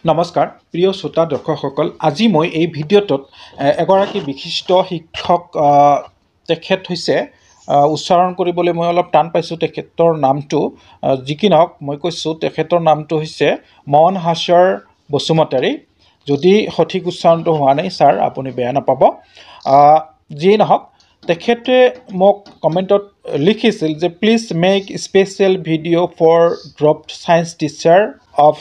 নমস্কাৰ প্ৰিয় শ্ৰোতা দৰ্শকসকল আজি মই এই ভিডিঅ'টোত এগৰাকী বিশিষ্ট শিক্ষক তেখেত হৈছে উচ্চাৰণ কৰিবলৈ মই অলপ টান পাইছোঁ তেখেতৰ নামটো যি কি নহওক মই কৈছোঁ তেখেতৰ নামটো হৈছে মন হাছৰ বসুমতাৰী যদি সঠিক উচ্চাৰণটো হোৱা নাই ছাৰ আপুনি বেয়া নাপাব যিয়ে নহওক তেখেতে মোক কমেণ্টত লিখিছিল যে please make special video' for dropped science teacher of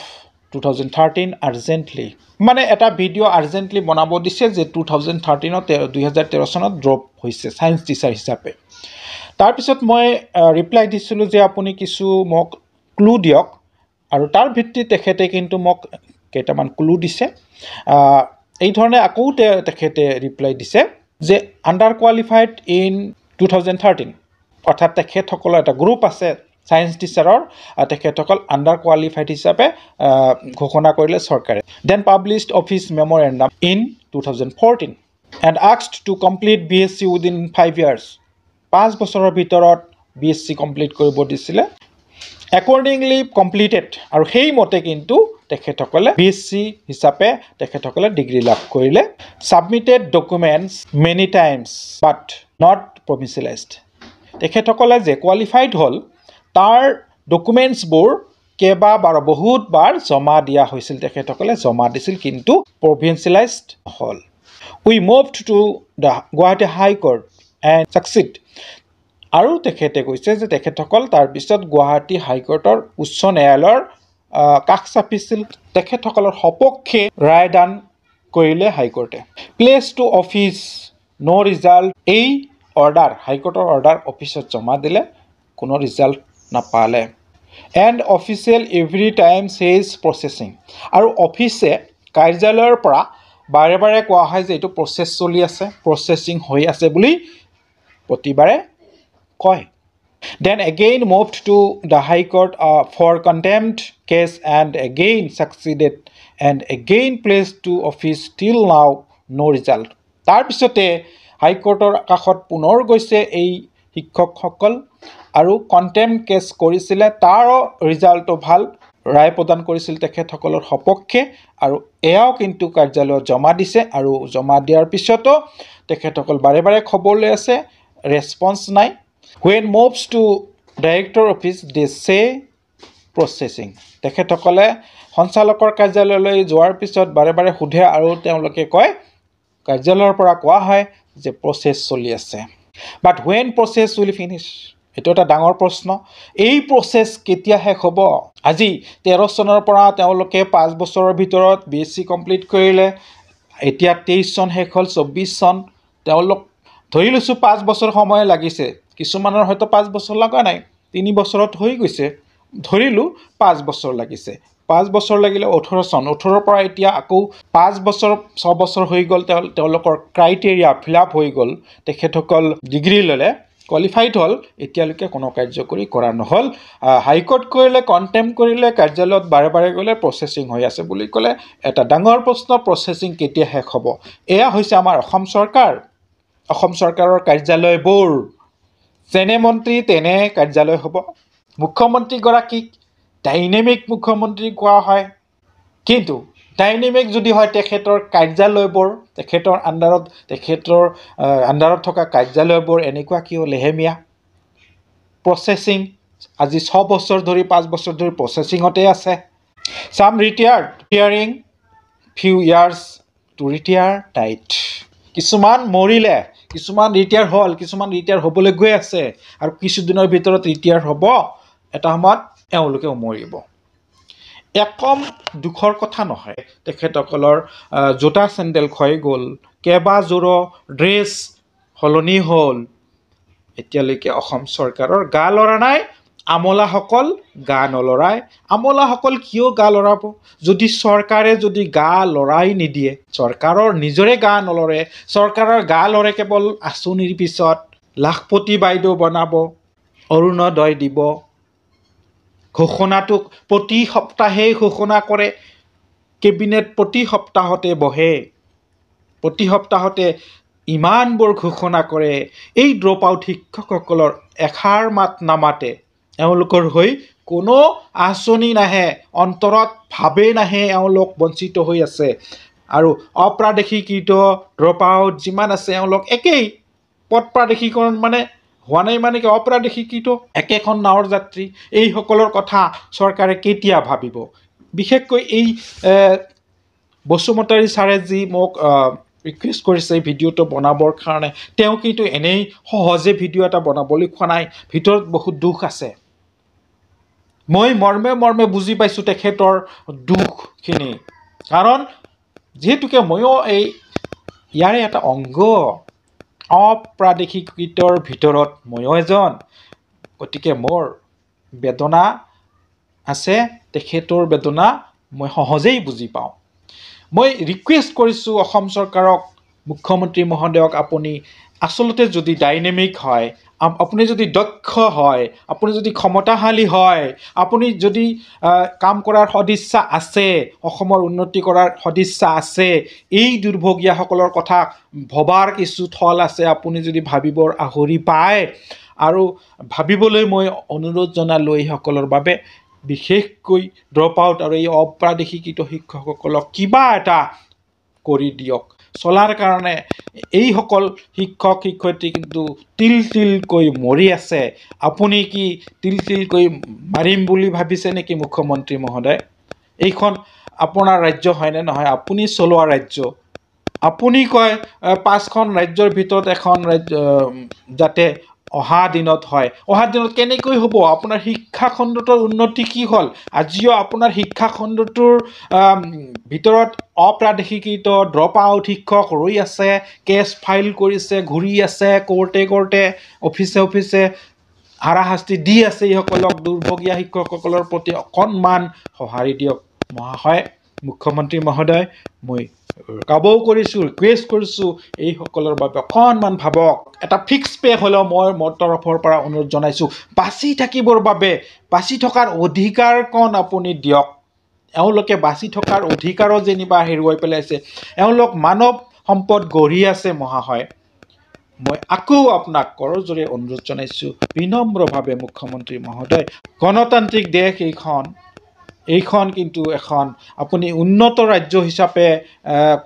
2013 urgently মানে এটা ভিডিঅ' আৰ্জেণ্টলি বনাব দিছে যে 2013 চনত ড্ৰপ হৈছে ছায়েন্স টিচাৰ হিচাপে তাৰপিছত মই ৰিপ্লাই দিছিলোঁ যে আপুনি কিছু মোক ক্লু দিয়ক আৰু তাৰ ভিত্তিত তেখেতে কিন্তু মোক কেইটামান ক্লু দিছে এই ধৰণে আকৌ তেখেতে ৰিপ্লাই দিছে যে আণ্ডাৰ কোৱালিফাইড ইন 2013 অৰ্থাৎ তেখেতসকলৰ এটা গ্ৰুপ আছে সায়েন্স টিচাৰৰ তেখেতসকল আণ্ডাৰ কোৱালিফাইড হিচাপে ঘোষণা কৰিলে চৰকাৰে then published office memorandum in 2014 and asked to complete BSc within 5 years 5 বছৰৰ ভিতৰত BSc কমপ্লিট কৰিব দিছিলে একৰ্ডিংলি কমপ্লিটেড আৰু সেই মতে কিন্তু তেখেতসকলে BSc হিচাপে তেখেতসকলে ডিগ্ৰী লাভ কৰিলে submitted documents many times but not provincialised তেখেতসকলে যে কোৱালিফাইড হ'ল তাৰ ডকুমেণ্টছবোৰ কেইবাবাৰ বহুতবাৰ জমা দিয়া হৈছিল তেখেতসকলে জমা দিছিল কিন্তু প্ৰভিঞ্চিয়েলাইজড হ'ল we moved to the Guwahati high court and succeed আৰু তেখেতে কৈছে যে তেখেতসকল তাৰপিছত গুৱাহাটী হাইকোৰ্টৰ উচ্চ ন্যায়ালয়ৰ কাষ চাপিছিল তেখেতসকলৰ সপক্ষে ৰায়দান কৰিলে হাইকোৰ্টে place to office no result এই অৰ্ডাৰ হাইকোৰ্টৰ অৰ্ডাৰ অফিচত জমা দিলে কোনো ৰিজাল্ট নাপালে and official every time says processing আৰু অফিচে কাৰ্যালয়ৰ পৰা বাৰে বাৰে কোৱা হয় যে এইটো প্ৰচেছ চলি আছে প্ৰচেছিং হৈ আছে বুলি প্ৰতিবাৰে কয় then again moved to the high court for contempt case and again succeeded and again place to office till now no' result তাৰপিছতে হাইকোৰ্টৰ কাষত পুনৰ গৈছে এই শিক্ষকসকল আৰু কণ্টেম্প্ট কেছ কৰিছিলে তাৰো ৰিজাল্টটো ভাল ৰায় প্ৰদান কৰিছিল তেখেতসকলৰ সপক্ষে আৰু এয়াও কিন্তু কাৰ্যালয়ত জমা দিছে আৰু জমা দিয়াৰ পিছতো তেখেতসকল বাৰে বাৰে খবৰ লৈ আছে ৰেছপন্স নাই when moves to director office they say processing তেখেতসকলে সঞ্চালকৰ কাৰ্যালয়লৈ যোৱাৰ পিছত বাৰে বাৰে সোধে আৰু তেওঁলোকে কয় কাৰ্যালয়ৰ পৰা কোৱা হয় যে প্ৰচেছ চলি আছে বাট when process will finish এইটো এটা ডাঙৰ প্ৰশ্ন এই প্ৰচেছ কেতিয়া শেষ হ'ব আজি 13 চনৰ পৰা তেওঁলোকে 5 বছৰৰ ভিতৰত BSc কমপ্লিট কৰিলে এতিয়া 23 চন শেষ হ'ল 24 চন তেওঁলোক ধৰি লৈছোঁ 5 বছৰ সময় লাগিছে কিছুমানৰ হয়তো 5 বছৰ লগা নাই 3 বছৰত হৈ গৈছে ধৰিলোঁ 5 বছৰ লাগিছে 5 বছৰ লাগিলে 18 চন 18ৰ পৰা এতিয়া আকৌ 5 বছৰ 6 বছৰ হৈ গ'ল তেওঁলোকৰ ক্ৰাইটেৰিয়া ফিলআপ হৈ গ'ল তেখেতসকল ডিগ্ৰী ল'লে কোৱালিফাইড হ'ল এতিয়ালৈকে কোনো কাৰ্যকৰী কৰা নহ'ল হাইকোৰ্ট কৰিলে কণ্টেম্প্ট কৰিলে কাৰ্যালয়ত বাৰে বাৰে গ'লে প্ৰচেছিং হৈ আছে বুলি ক'লে এটা ডাঙৰ প্ৰশ্ন প্ৰচেছিং কেতিয়া শেষ হ'ব এয়া হৈছে আমাৰ অসম চৰকাৰৰ কাৰ্যালয়বোৰ যেনে মন্ত্ৰী তেনে কাৰ্যালয় হ'ব মুখ্যমন্ত্ৰীগৰাকীক ডাইনেমিক মুখ্যমন্ত্ৰী কোৱা হয় কিন্তু ডাইনেমিক যদি হয় তেখেতৰ কাৰ্যালয়বোৰ তেখেতৰ আণ্ডাৰত থকা কাৰ্যালয়বোৰ এনেকুৱা কিয় লেহেমীয়া প্ৰচেছিং আজি 6 বছৰ ধৰি 5 বছৰ ধৰি প্ৰচেছিঙতে আছে some retired hearing few years to retire died কিছুমান মৰিলে কিছুমান ৰিটায়াৰ হ'ল কিছুমান ৰিটায়াৰ হ'বলৈ গৈ আছে আৰু কিছুদিনৰ ভিতৰত ৰিটায়াৰ হ'ব এটা সময়ত এওঁলোকেও মৰিব একম দুখৰ কথা নহয় তেখেতসকলৰ জোতা চেণ্ডেল ক্ষয় গ'ল কেইবাযোৰো ড্ৰেছ সলনি হ'ল এতিয়ালৈকে অসম চৰকাৰৰ গা লৰা নাই আমোলাসকল গা নলৰায় আমোলাসকল কিয় গা লৰাব যদি চৰকাৰে যদি গা লৰাই নিদিয়ে চৰকাৰৰ নিজৰে গা নলৰে চৰকাৰৰ গা লৰে কেৱল আঁচনিৰ পিছত লাখপতি বাইদেউ বনাব অৰুণোদয় দিব ঘোষণাটোক প্ৰতি সপ্তাহেই ঘোষণা কৰে কেবিনেট প্ৰতি সপ্তাহতে বহে প্ৰতি সপ্তাহতে ইমানবোৰ ঘোষণা কৰে এই ড্ৰপ আউট শিক্ষকসকলৰ এষাৰ মাত নামাতে এওঁলোকৰ হৈ কোনো আঁচনি নাহে, অন্তৰত ভাৱেই নাহে, এওঁলোক বঞ্চিত হৈ আছে। আৰু অপ্ৰাদেশিকৃত ড্ৰপ আউট যিমান আছে এওঁলোক একেই। পথ প্ৰাদেশিকৰণ মানে হোৱা নাই মানে কি, অপ্ৰাদেশিকৃত একেখন নাৱৰ যাত্ৰী। এইসকলৰ কথা চৰকাৰে কেতিয়া ভাবিব? বিশেষকৈ এই বসুমতাৰী ছাৰে যি মোক ৰিকুৱেষ্ট কৰিছে এই ভিডিঅ'টো বনাবৰ কাৰণে, তেওঁ কিন্তু এনেই সহজে ভিডিঅ' এটা বনাবলৈ কোৱা নাই, ভিতৰত বহুত দুখ আছে। মই মৰ্মে মৰ্মে বুজি পাইছোঁ তেখেতৰ দুখখিনি, কাৰণ যিহেতুকে ময়ো ইয়াৰে এটা অংগ, অপ্ৰাদেশিকৃতৰ ভিতৰত ময়ো এজন। গতিকে মোৰ বেদনা আছে, তেখেতৰ বেদনা মই সহজেই বুজি পাওঁ। মই ৰিকুৱেষ্ট কৰিছোঁ অসম চৰকাৰক, মুখ্যমন্ত্ৰী মহোদয়ক, আপুনি আচলতে যদি ডাইনেমিক হয়, আপুনি যদি দক্ষ হয়, আপুনি যদি ক্ষমতাশালী হয়, আপুনি যদি কাম কৰাৰ সদিচ্ছা আছে, অসমৰ উন্নতি কৰাৰ সদিচ্ছা আছে, এই দুৰ্ভগীয়াসকলৰ কথা ভবাৰ কিছু থল আছে, আপুনি যদি ভাবিবৰ আহৰি পায়, আৰু ভাবিবলৈ মই অনুৰোধ জনালোঁ এইসকলৰ বাবে, বিশেষকৈ ড্ৰপ আউট আৰু এই অপ্ৰাদেশিকৃত শিক্ষকসকলক কিবা এটা কৰি দিয়ক। চলাৰ কাৰণে এইসকল শিক্ষক শিক্ষয়িত্ৰী কিন্তু তিল তিলকৈ মৰি আছে। আপুনি কি তিল তিলকৈ মাৰিম বুলি ভাবিছে নেকি মুখ্যমন্ত্ৰী মহোদয়? এইখন আপোনাৰ ৰাজ্য হয়নে নহয়? আপুনি চলোৱা ৰাজ্য। আপুনি কয় 5খন ৰাজ্যৰ ভিতৰত এখন ৰাজ্য যাতে অহা দিনত হয়। অহা দিনত কেনেকৈ হ'ব? আপোনাৰ শিক্ষা খণ্ডটোৰ উন্নতি কি হ'ল? আজিও আপোনাৰ শিক্ষা খণ্ডটোৰ ভিতৰত অপ্ৰাদেশিকৃত ড্ৰপ আউট শিক্ষক ৰৈ আছে, কেছ ফাইল কৰিছে, ঘূৰি আছে কোৰ্টে কোৰ্টে, অফিচে অফিচে, হাৰাশাস্তি দি আছে এইসকলক। দুৰ্ভগীয়া শিক্ষকসকলৰ প্ৰতি অকণমান সঁহাৰি দিয়ক মহাশয়, মুখ্যমন্ত্ৰী মহোদয়। মই কাবৌ কৰিছোঁ, ৰিকুৱেষ্ট কৰিছোঁ, এইসকলৰ বাবে অকণমান ভাবক। এটা ফিক্স পে হ'লেও মই মোৰ তৰফৰ পৰা অনুৰোধ জনাইছোঁ। বাচি থাকিবৰ বাবে, বাচি থকাৰ অধিকাৰকণ আপুনি দিয়ক। এওঁলোকে বাচি থকাৰ অধিকাৰো যেনিবা হেৰুৱাই পেলাইছে। এওঁলোক মানৱ সম্পদ গঢ়ি আছে মহাশয়। মই আকৌ আপোনাক কৰজোৰে অনুৰোধ জনাইছোঁ বিনম্ৰভাৱে, মুখ্যমন্ত্ৰী মহোদয়, গণতান্ত্ৰিক দেশ এইখন কিন্তু এখন আপুনি উন্নত ৰাজ্য হিচাপে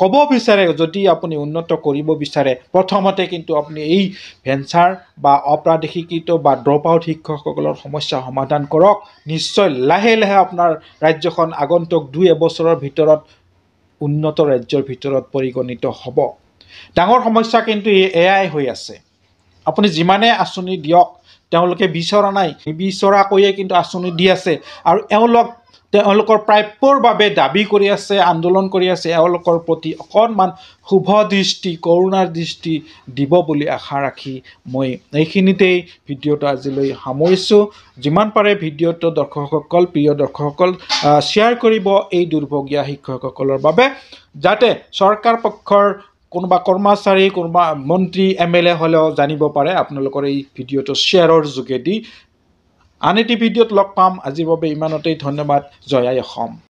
ক'ব বিচাৰে, যদি আপুনি উন্নত কৰিব বিচাৰে, প্ৰথমতে কিন্তু আপুনি এই ভেঞ্চাৰ বা অপ্ৰাদেশিকৃত বা ড্ৰপ আউট শিক্ষকসকলৰ সমস্যা সমাধান কৰক। নিশ্চয় লাহে লাহে আপোনাৰ ৰাজ্যখন আগন্তুক 2 বছৰৰ ভিতৰত উন্নত ৰাজ্যৰ ভিতৰত পৰিগণিত হ'ব। ডাঙৰ সমস্যা কিন্তু এয়াই হৈ আছে। আপুনি যিমানে আঁচনি দিয়ক, তেওঁলোকে বিচৰা নাই, নিবিচৰাকৈয়ে কিন্তু আঁচনি দি আছে। আৰু তেওঁলোকৰ প্ৰাপ্যৰ বাবে দাবী কৰি আছে, আন্দোলন কৰি আছে। এওঁলোকৰ প্ৰতি অকণমান শুভ দৃষ্টি, কৰোণাৰ দৃষ্টি দিব বুলি আশা ৰাখি মই এইখিনিতেই ভিডিঅ'টো আজিলৈ সামৰিছোঁ। যিমান পাৰে ভিডিঅ'টো দৰ্শকসকল, প্ৰিয় দৰ্শকসকল, শ্বেয়াৰ কৰিব এই দুৰ্ভগীয়া শিক্ষকসকলৰ বাবে, যাতে চৰকাৰ পক্ষৰ কোনোবা কৰ্মচাৰী, কোনোবা মন্ত্ৰী, MLA হ'লেও জানিব পাৰে আপোনালোকৰ এই ভিডিঅ'টো শ্বেয়াৰৰ যোগেদি। আন এটি ভিডিঅ'ত লগ পাম। আজিৰ বাবে ইমানতেই। ধন্যবাদ। জয় আই অসম।